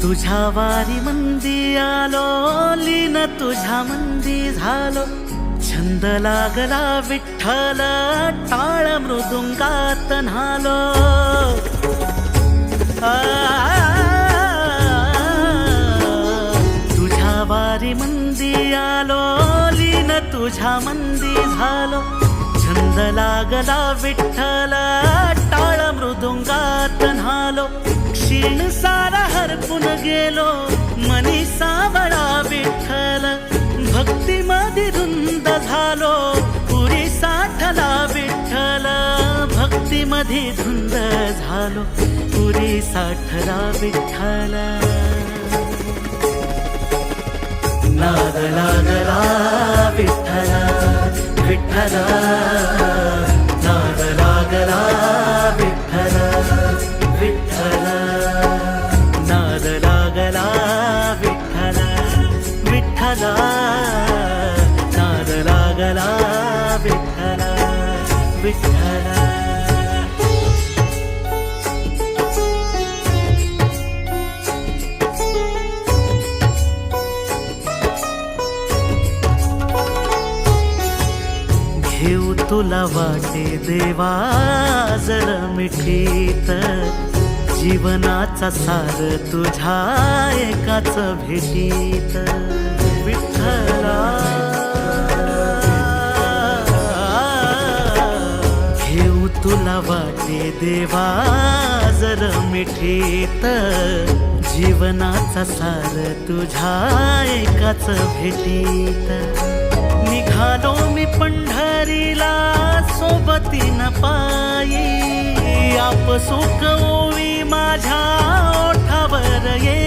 तुझ्या वारी मंदी आलो, लीन तुझ्या मंदी झालो. छंद लागला विठ्ठल, टाळ मृदुंगात न्हालो. तुझ्या वारी मंदी आलो, लीन तुझ्या मंदी झालो. छंद लागला विठ्ठल, टाळ मृदुंगात न्हालो. क्षीण सारा हरपून गेलो, मनी सावळा विठ्ठल. भक्ती मध्ये धुंद झालो, पुरी साठला विठ्ठल. भक्ती मध्ये धुंद झालो, पुरी साठला विठ्ठल. नाद लागला विठ्ठल विठ्ठल, नाद लागला विठ्ठल विठ्ठल, नाद लागला विठ्ठल विठ्ठल, नाद लागला विठ्ठल विठ्ठल. घेऊ तुला वाटे देवा जर मिठीत, जीवनाचा सार तुझ्या एकाच भेटीत. विठ्ठला घेऊ तुला वाटे देवा जर मिठीत, जीवनाचा सार तुझ्या एकाच भेटीत. निघालो मी पंढरीला सोबतीन पायी, आप सुख ओवी माझ्या ओठावर ये.